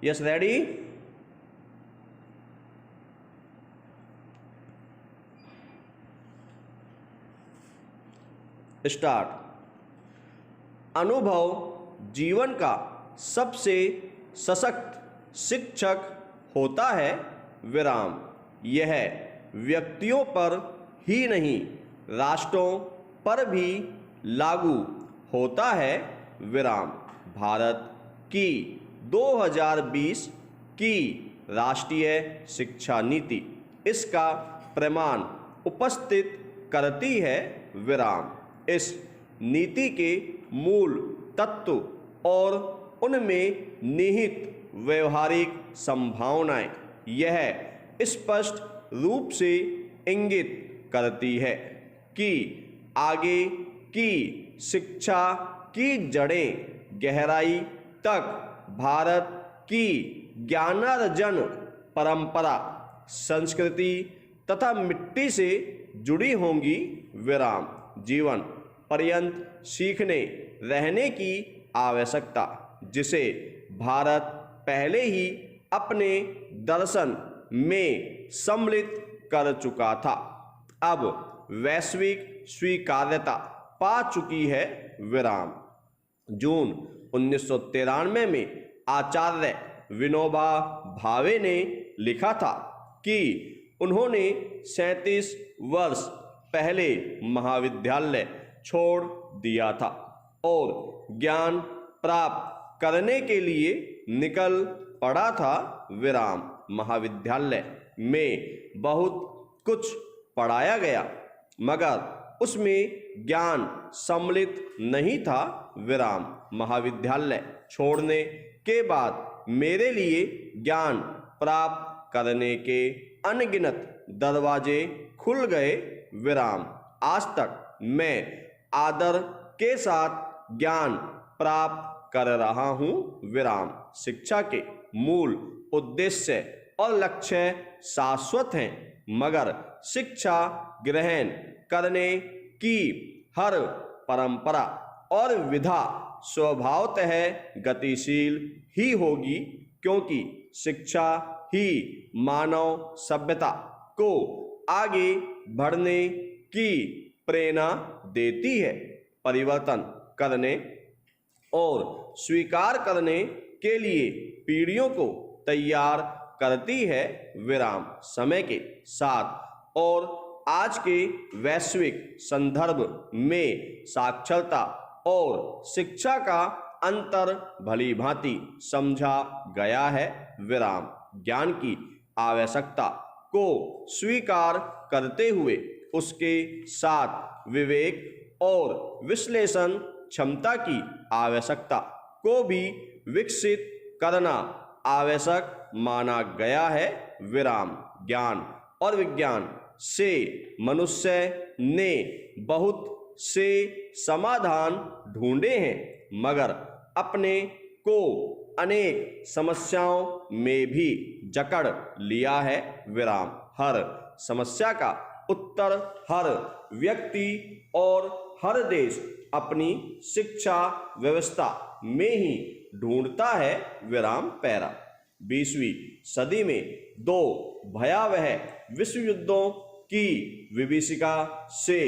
Yes, ready? Start. अनुभव जीवन का सबसे सशक्त शिक्षक होता है, विराम। यह व्यक्तियों पर ही नहीं, राष्ट्रों पर भी लागू होता है, विराम। भारत की 2020 की राष्ट्रीय शिक्षा नीति इसका प्रमाण उपस्थित करती है, विराम। इस नीति के मूल तत्व और उनमें निहित व्यवहारिक संभावनाएं यह स्पष्ट रूप से इंगित करती है कि आगे की शिक्षा की जड़ें गहराई तक भारत की ज्ञानार्जन परंपरा, संस्कृति तथा मिट्टी से जुड़ी होंगी, विराम। जीवन पर्यंत सीखने रहने की आवश्यकता, जिसे भारत पहले ही अपने दर्शन में सम्मिलित कर चुका था, अब वैश्विक स्वीकार्यता पा चुकी है, विराम। जून 1993 में आचार्य विनोबा भावे ने लिखा था कि उन्होंने 37 वर्ष पहले महाविद्यालय छोड़ दिया था और ज्ञान प्राप्त करने के लिए निकल पड़ा था, विराम। महाविद्यालय में बहुत कुछ पढ़ाया गया, मगर उसमें ज्ञान सम्मिलित नहीं था, विराम। महाविद्यालय छोड़ने के बाद मेरे लिए ज्ञान प्राप्त करने के अनगिनत दरवाजे खुल गए, विराम। आज तक मैं आदर के साथ ज्ञान प्राप्त कर रहा हूं, विराम। शिक्षा के मूल उद्देश्य और लक्ष्य शाश्वत हैं, मगर शिक्षा ग्रहण करने की हर परंपरा और विधा स्वभावतः गतिशील ही होगी, क्योंकि शिक्षा ही मानव सभ्यता को आगे बढ़ने की प्रेरणा देती है। परिवर्तन करने और स्वीकार करने के लिए पीढ़ियों को तैयार करती है, विराम। समय के साथ और आज के वैश्विक संदर्भ में साक्षरता और शिक्षा का अंतर भली भांति समझा गया है, विराम। ज्ञान की आवश्यकता को स्वीकार करते हुए उसके साथ विवेक और विश्लेषण क्षमता की आवश्यकता को भी विकसित करना आवश्यक माना गया है, विराम। ज्ञान और विज्ञान से मनुष्य ने बहुत से समाधान ढूंढे हैं, मगर अपने को अनेक समस्याओं में भी जकड़ लिया है, विराम। हर समस्या का उत्तर हर व्यक्ति और हर देश अपनी शिक्षा व्यवस्था में ही ढूंढता है, विराम। पैरा। 20वीं सदी में 2 भयावह विश्व युद्धों की विभीषिका से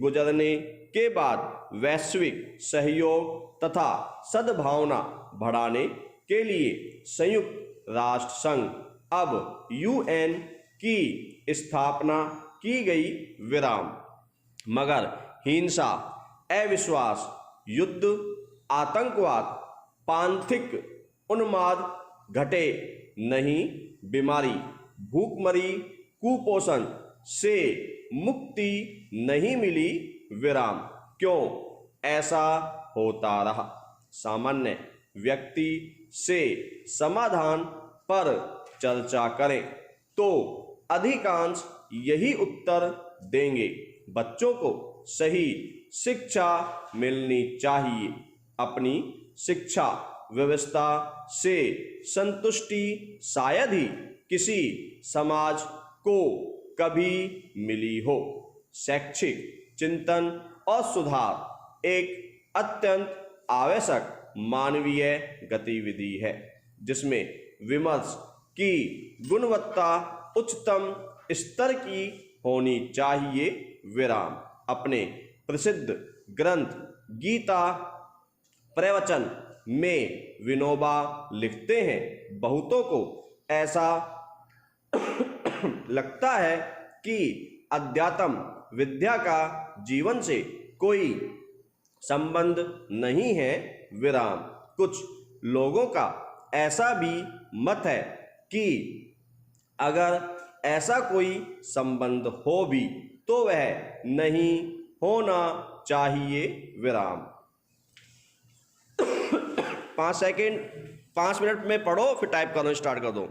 गुजरने के बाद वैश्विक सहयोग तथा सद्भावना बढ़ाने के लिए संयुक्त राष्ट्र संघ अब UN की स्थापना की गई, विराम। मगर हिंसा, अविश्वास, युद्ध, आतंकवाद, पांथिक उन्माद घटे नहीं, बीमारी, भूखमरी, कुपोषण से मुक्ति नहीं मिली, विराम। क्यों ऐसा होता रहा? सामान्य व्यक्ति से समाधान पर चर्चा करें तो अधिकांश यही उत्तर देंगे, बच्चों को सही शिक्षा मिलनी चाहिए। अपनी शिक्षा व्यवस्था से संतुष्टि शायद ही किसी समाज को कभी मिली हो। शैक्षिक चिंतन और सुधार एक अत्यंत आवश्यक मानवीय गतिविधि है, जिसमें विमर्श की गुणवत्ता उच्चतम स्तर की होनी चाहिए, विराम। अपने प्रसिद्ध ग्रंथ गीता प्रवचन में विनोबा लिखते हैं, बहुतों को ऐसा लगता है कि अध्यात्म विद्या का जीवन से कोई संबंध नहीं है, विराम। कुछ लोगों का ऐसा भी मत है कि अगर ऐसा कोई संबंध हो भी तो वह नहीं होना चाहिए, विराम। 5 सेकेंड 5 मिनट में पढ़ो, फिर टाइप करना स्टार्ट कर दो।